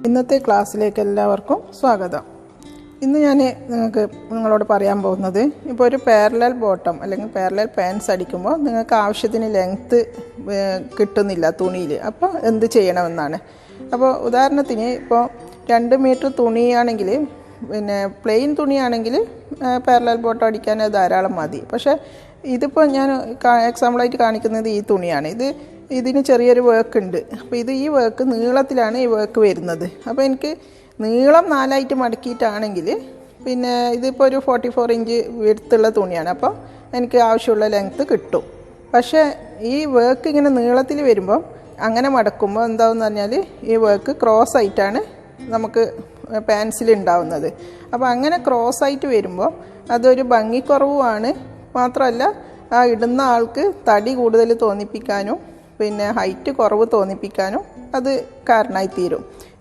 ഇന്നത്തെ ക്ലാസ്സിലേക്ക് എല്ലാവർക്കും സ്വാഗതം. ഇന്ന് ഞാൻ നിങ്ങളോട് പറയാൻ പോകുന്നത് ഇപ്പോൾ ഒരു പാരലൽ ബോട്ടം അല്ലെങ്കിൽ പാരലൽ പാൻസ് അടിക്കുമ്പോൾ നിങ്ങൾക്ക് ആവശ്യത്തിന് ലെങ്ത്ത് കിട്ടുന്നില്ല തുണിയിൽ. അപ്പോൾ എന്ത് ചെയ്യണമെന്നാണ്. അപ്പോൾ ഉദാഹരണത്തിന് ഇപ്പോൾ 2 മീറ്റർ തുണിയാണെങ്കിൽ പിന്നെ പ്ലെയിൻ തുണിയാണെങ്കിൽ പാരലൽ ബോട്ടം അടിക്കാൻ ധാരാളം മതി. പക്ഷേ ഇതിപ്പോൾ ഞാൻ എക്സാമ്പിളായിട്ട് കാണിക്കുന്നത് ഈ തുണിയാണ്. ഇതിന് ചെറിയൊരു വർക്ക് ഉണ്ട്. അപ്പോൾ ഈ വർക്ക് നീളത്തിലാണ് ഈ വർക്ക് വരുന്നത്. അപ്പോൾ എനിക്ക് നീളം 4 മടക്കിയിട്ടാണെങ്കിൽ പിന്നെ ഇതിപ്പോൾ ഒരു 44 ഇഞ്ച് വിഡ്ത്തുള്ള തുണിയാണ്. അപ്പോൾ എനിക്ക് ആവശ്യമുള്ള ലെങ്ത്ത് കിട്ടും. പക്ഷേ ഈ വർക്ക് ഇങ്ങനെ നീളത്തിൽ വരുമ്പോൾ അങ്ങനെ മടക്കുമ്പോൾ എന്താണെന്ന് പറഞ്ഞാൽ ഈ വർക്ക് ക്രോസ് ആയിട്ടാണ് നമുക്ക് പാൻസിൽ ഉണ്ടാവുന്നത്. അപ്പോൾ അങ്ങനെ ക്രോസ് ആയിട്ട് വരുമ്പോൾ അതൊരു ഭംഗിക്കുറവുമാണ്. മാത്രമല്ല ആ ഇടുന്ന ആൾക്ക് തടി കൂടുതൽ തോന്നിപ്പിക്കാനും പിന്നെ ഹൈറ്റ് കുറവ് തോന്നിപ്പിക്കാനും അത് കാരണമായി തീരും.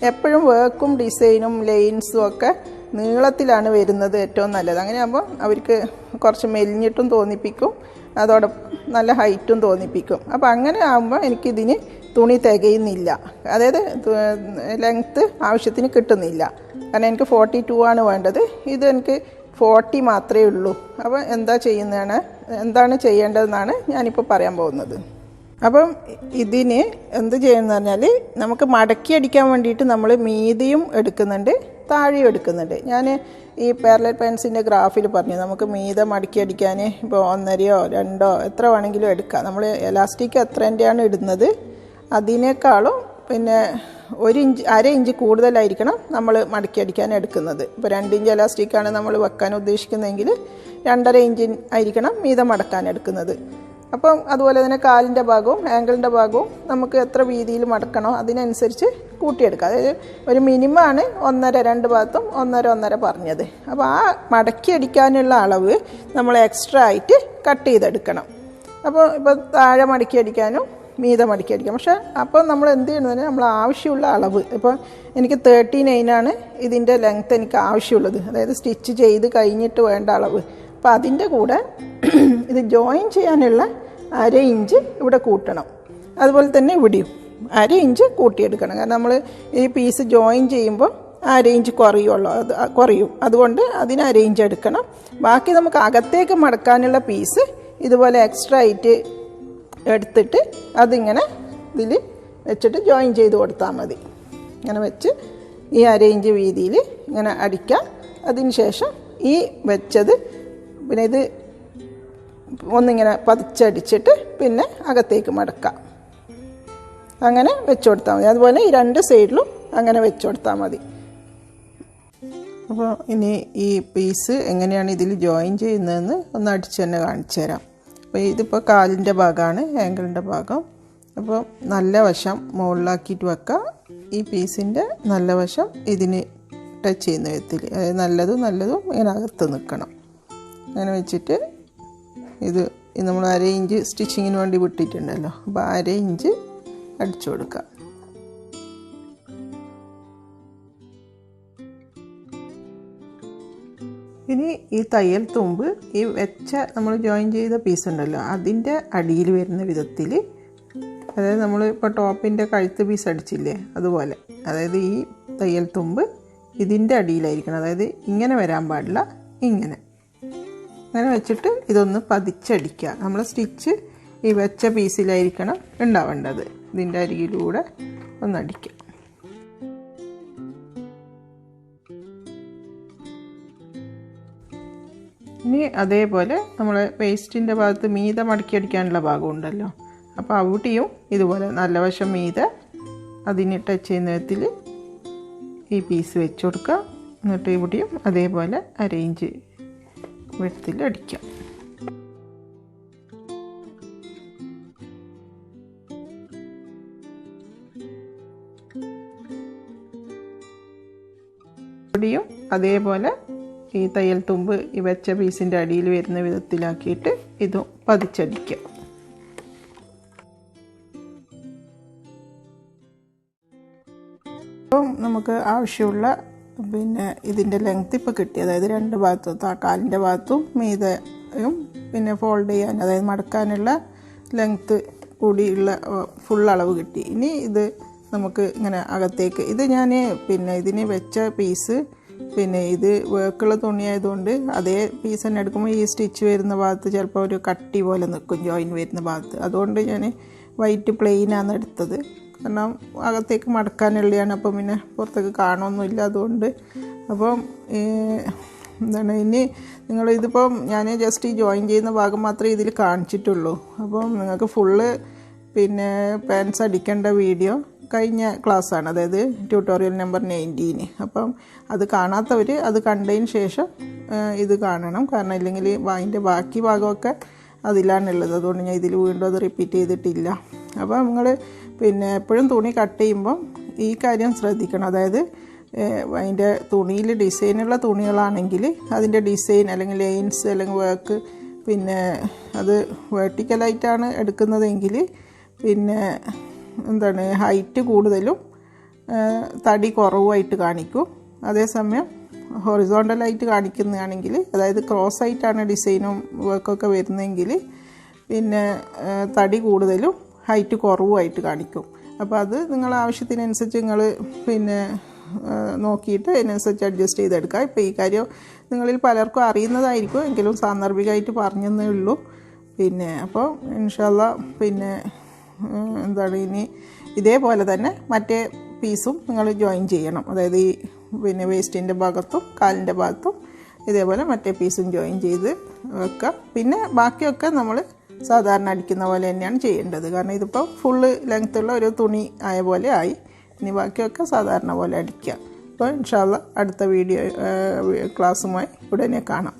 എപ്പോഴും വർക്കും ഡിസൈനും ലൈൻസും ഒക്കെ നീളത്തിലാണ് വരുന്നത് ഏറ്റവും നല്ലത്. അങ്ങനെയാകുമ്പോൾ അവർക്ക് കുറച്ച് മെലിഞ്ഞിട്ടും തോന്നിപ്പിക്കും, അതോടെ നല്ല ഹൈറ്റും തോന്നിപ്പിക്കും. അപ്പോൾ അങ്ങനെ ആകുമ്പോൾ എനിക്കിതിന് തുണി തികയുന്നില്ല, അതായത് ലെങ്ത്ത് ആവശ്യത്തിന് കിട്ടുന്നില്ല. കാരണം എനിക്ക് 42 ആണ് വേണ്ടത്, ഇത് എനിക്ക് 40 മാത്രമേ ഉള്ളൂ. അപ്പോൾ എന്താണ് ചെയ്യേണ്ടതെന്നാണ് ഞാനിപ്പോൾ പറയാൻ പോകുന്നത്. അപ്പം ഇതിന് എന്ത് ചെയ്യുമെന്ന് പറഞ്ഞാൽ നമുക്ക് മടക്കി അടിക്കാൻ വേണ്ടിയിട്ട് നമ്മൾ മീതിയും എടുക്കുന്നുണ്ട്, താഴെയും എടുക്കുന്നുണ്ട്. ഞാൻ ഈ പാരലൽ പാൻസിൻ്റെ ഗ്രാഫിൽ പറഞ്ഞു നമുക്ക് മീത മടക്കി അടിക്കാൻ ഇപ്പോൾ 1.5 2 എത്ര വേണമെങ്കിലും എടുക്കാം. നമ്മൾ എലാസ്റ്റിക് എത്രൻ്റെയാണ് ഇടുന്നത് അതിനേക്കാളും പിന്നെ 1 ഇഞ്ച് 1/2 ഇഞ്ച് കൂടുതലായിരിക്കണം നമ്മൾ മടക്കി അടിക്കാൻ എടുക്കുന്നത്. ഇപ്പോൾ 2 ഇഞ്ച് എലാസ്റ്റിക്കാണ് നമ്മൾ വെക്കാൻ ഉദ്ദേശിക്കുന്നതെങ്കിൽ 2.5 ഇഞ്ച് ആയിരിക്കണം മീത മടക്കാൻ എടുക്കുന്നത്. അപ്പം അതുപോലെ തന്നെ കാലിൻ്റെ ഭാഗവും ആങ്കിളിൻ്റെ ഭാഗവും നമുക്ക് എത്ര വീതിയിൽ മടക്കണോ അതിനനുസരിച്ച് കൂട്ടിയെടുക്കാം. അതായത് ഒരു മിനിമമാണ് 1.5 2 ഭാഗത്തും 1.5 പറഞ്ഞത്. അപ്പോൾ ആ മടക്കി അടിക്കാനുള്ള അളവ് നമ്മൾ എക്സ്ട്രാ ആയിട്ട് കട്ട് ചെയ്തെടുക്കണം. ഇപ്പോൾ താഴെ മടക്കി അടിക്കാനും മീത മടക്കി അടിക്കാം. പക്ഷേ അപ്പോൾ നമ്മൾ എന്ത് ചെയ്യണമെന്ന് നമ്മൾ ആവശ്യമുള്ള അളവ്, ഇപ്പോൾ എനിക്ക് 39 ഇതിൻ്റെ ലെങ്ത്ത് എനിക്ക് ആവശ്യമുള്ളത്, അതായത് സ്റ്റിച്ച് ചെയ്ത് കഴിഞ്ഞിട്ട് വേണ്ട അളവ്. അപ്പോൾ അതിൻ്റെ കൂടെ ഇത് ജോയിൻ ചെയ്യാനുള്ള 1/2 ഇഞ്ച് ഇവിടെ കൂട്ടണം. അതുപോലെ തന്നെ ഇവിടെയും 1/2 ഇഞ്ച് കൂട്ടിയെടുക്കണം. കാരണം നമ്മൾ ഈ പീസ് ജോയിൻ ചെയ്യുമ്പോൾ 1/2 ഇഞ്ച് കുറയും. അതുകൊണ്ട് അതിന് 1/2 ഇഞ്ച് എടുക്കണം. ബാക്കി നമുക്ക് അകത്തേക്ക് മടക്കാനുള്ള പീസ് ഇതുപോലെ എക്സ്ട്രാ ആയിട്ട് എടുത്തിട്ട് അതിങ്ങനെ ഇതിൽ വെച്ചിട്ട് ജോയിൻ ചെയ്ത് കൊടുത്താൽ മതി. ഇങ്ങനെ വെച്ച് ഈ 1/2 ഇഞ്ച് വീതിയിൽ ഇങ്ങനെ അടിക്കുക. അതിന് ശേഷം ഈ വെച്ചത് പിന്നെ ഇത് ഒന്നിങ്ങനെ പതിച്ചടിച്ചിട്ട് പിന്നെ അകത്തേക്ക് മടക്കാം. അങ്ങനെ വെച്ച് കൊടുത്താൽ മതി. അതുപോലെ ഈ 2 സൈഡിലും അങ്ങനെ വെച്ച് കൊടുത്താൽ മതി. അപ്പോൾ ഇനി ഈ പീസ് എങ്ങനെയാണ് ഇതിൽ ജോയിൻ ചെയ്യുന്നതെന്ന് ഒന്ന് അടിച്ച് തന്നെ കാണിച്ചു തരാം. അപ്പോൾ ഇതിപ്പോൾ കാലിൻ്റെ ഭാഗമാണ്, ആങ്കിളിൻ്റെ ഭാഗം. അപ്പോൾ നല്ല വശം മുകളിലാക്കിയിട്ട് വെക്കുക. ഈ പീസിൻ്റെ നല്ല വശം ഇതിന് ടച്ച് ചെയ്യുന്ന വിധത്തിൽ, അതായത് നല്ലതും ഇങ്ങനെ അകത്ത് നിൽക്കണം. അങ്ങനെ വെച്ചിട്ട് ഇത് നമ്മൾ 1/2 ഇഞ്ച് സ്റ്റിച്ചിങ്ങിന് വേണ്ടി വിട്ടിട്ടുണ്ടല്ലോ, അപ്പോൾ 1/2 ഇഞ്ച് അടിച്ചു കൊടുക്കുക. ഇനി ഈ തയ്യൽ തുമ്പ് ഈ വെച്ച നമ്മൾ ജോയിൻ ചെയ്ത പീസ് ഉണ്ടല്ലോ അതിൻ്റെ അടിയിൽ വരുന്ന വിധത്തിൽ, അതായത് നമ്മൾ ഇപ്പോൾ ടോപ്പിൻ്റെ കഴുത്ത് പീസ് അടിച്ചില്ലേ അതുപോലെ, അതായത് ഈ തയ്യൽ തുമ്പ് ഇതിൻ്റെ അടിയിലായിരിക്കണം. അതായത് ഇങ്ങനെ വരാൻ പാടില്ല, അങ്ങനെ വെച്ചിട്ട് ഇതൊന്ന് പതിച്ചടിക്കുക. നമ്മൾ സ്റ്റിച്ച് ഈ വെച്ച പീസിലായിരിക്കണം ഉണ്ടാവേണ്ടത്. ഇതിൻ്റെ അരികിലൂടെ ഒന്നടിക്കുക. ഇനി അതേപോലെ നമ്മൾ വേസ്റ്റിൻ്റെ ഭാഗത്ത് മീത മടക്കി അടിക്കാനുള്ള ഭാഗം ഉണ്ടല്ലോ, അപ്പോൾ അവിടെയും ഇതുപോലെ നല്ല വശം മീത അതിന് ടച്ച് ചെയ്യുന്ന വിധത്തിൽ ഈ പീസ് വെച്ച് കൊടുക്കുക. എന്നിട്ട് ഇവിടെയും അതേപോലെ 1/2 ഇഞ്ച് വിഡ്ത്തിൽ അടിക്കാം. ഇവിടെയും അതേപോലെ ഈ തയ്യൽ തുമ്പ് ഈ വെച്ച പീസിൻ്റെ അടിയിൽ വരുന്ന വിധത്തിലാക്കിയിട്ട് ഇതും പതിച്ചടിക്കാം. അപ്പം നമുക്ക് ആവശ്യമുള്ള പിന്നെ ഇതിൻ്റെ ലെങ്ത്ത് ഇപ്പോൾ കിട്ടി. അതായത് 2 ഭാഗത്തും കാലിൻ്റെ ഭാഗത്തും മീതയും പിന്നെ ഫോൾഡ് ചെയ്യാൻ, അതായത് മടക്കാനുള്ള ലെങ്ത്ത് കൂടിയുള്ള ഫുൾ അളവ് കിട്ടി. ഇനി ഇത് നമുക്ക് ഇങ്ങനെ അകത്തേക്ക് ഇത് ഞാൻ പിന്നെ ഇതിന് വെച്ച പീസ് പിന്നെ ഇത് വർക്കുള്ള തുണിയായതുകൊണ്ട് അതേ പീസ് തന്നെ എടുക്കുമ്പോൾ ഈ സ്റ്റിച്ച് വരുന്ന ഭാഗത്ത് ചിലപ്പോൾ ഒരു കട്ടി പോലെ നിൽക്കും ജോയിൻ വരുന്ന ഭാഗത്ത്. അതുകൊണ്ട് ഞാൻ വൈറ്റ് പ്ലെയിനാണ് എടുത്തത്. കാരണം അകത്തേക്ക് മടക്കാനുള്ളതാണ്. അപ്പം പിന്നെ പുറത്തേക്ക് കാണുമൊന്നുമില്ല. അതുകൊണ്ട് അപ്പം എന്താണ് ഇനി നിങ്ങളിതിപ്പം ഞാൻ ജസ്റ്റ് ഈ ജോയിൻ ചെയ്യുന്ന ഭാഗം മാത്രമേ ഇതിൽ കാണിച്ചിട്ടുള്ളൂ. അപ്പം നിങ്ങൾക്ക് ഫുള്ള് പിന്നെ പാൻസ് അടിക്കേണ്ട വീഡിയോ കഴിഞ്ഞ ക്ലാസ്സാണ്, അതായത് ട്യൂട്ടോറിയൽ നമ്പർ 19. അപ്പം അത് കാണാത്തവർ അത് കണ്ടതിന് ശേഷം ഇത് കാണണം. കാരണം ഇല്ലെങ്കിൽ അതിൻ്റെ ബാക്കി ഭാഗമൊക്കെ അതിലാണുള്ളത്. അതുകൊണ്ട് ഞാൻ ഇതിൽ വീണ്ടും അത് റിപ്പീറ്റ് ചെയ്തിട്ടില്ല. അപ്പോൾ നിങ്ങൾ പിന്നെ എപ്പോഴും തുണി കട്ട് ചെയ്യുമ്പം ഈ കാര്യം ശ്രദ്ധിക്കണം. അതായത് അതിൻ്റെ തുണിയിൽ ഡിസൈനുള്ള തുണികളാണെങ്കിൽ അതിൻ്റെ ഡിസൈൻ അല്ലെങ്കിൽ ലൈൻസ് അല്ലെങ്കിൽ വർക്ക് പിന്നെ അത് വെർട്ടിക്കലായിട്ടാണ് എടുക്കുന്നതെങ്കിൽ പിന്നെ എന്താണ് ഹൈറ്റ് കൂടുതലും തടി കുറവായിട്ട് കാണിക്കും. അതേസമയം ഹൊറിസോണ്ടലായിട്ട് കാണിക്കുന്നതാണെങ്കിൽ അതായത് ക്രോസ് ആയിട്ടാണ് ഡിസൈനും വർക്കൊക്കെ വരുന്നതെങ്കിൽ പിന്നെ തടി കൂടുതലും ഹൈറ്റ് കുറവുമായിട്ട് കാണിക്കും. അപ്പോൾ അത് നിങ്ങളുടെ ആവശ്യത്തിനനുസരിച്ച് നിങ്ങൾ പിന്നെ നോക്കിയിട്ട് അതിനനുസരിച്ച് അഡ്ജസ്റ്റ് ചെയ്തെടുക്കുക. ഇപ്പോൾ ഈ കാര്യം നിങ്ങളിൽ പലർക്കും അറിയുന്നതായിരിക്കും, എങ്കിലും സാന്ദർഭികമായിട്ട് പറഞ്ഞതേ ഉള്ളൂ. പിന്നെ അപ്പോൾ ഇൻഷാല്ലാ പിന്നെ എന്താണ് ഇനി ഇതേപോലെ തന്നെ മറ്റേ പീസും നിങ്ങൾ ജോയിൻ ചെയ്യണം. അതായത് ഈ പിന്നെ വേസ്റ്റിൻ്റെ ഭാഗത്തും കാലിൻ്റെ ഭാഗത്തും ഇതേപോലെ മറ്റേ പീസും ജോയിൻ ചെയ്ത് വെക്കുക. പിന്നെ ബാക്കിയൊക്കെ നമ്മൾ സാധാരണ അടിക്കുന്ന പോലെ തന്നെയാണ് ചെയ്യേണ്ടത്. കാരണം ഇതിപ്പോൾ ഫുള്ള് ലെങ്ത്തുള്ള ഒരു തുണി ആയ പോലെ ആയി. ഇനി ബാക്കിയൊക്കെ സാധാരണ പോലെ അടിക്കുക. അപ്പോൾ ഇൻഷാ അല്ലാഹ് അടുത്ത വീഡിയോ ക്ലാസ്സുമായി ഉടനെ കാണാം.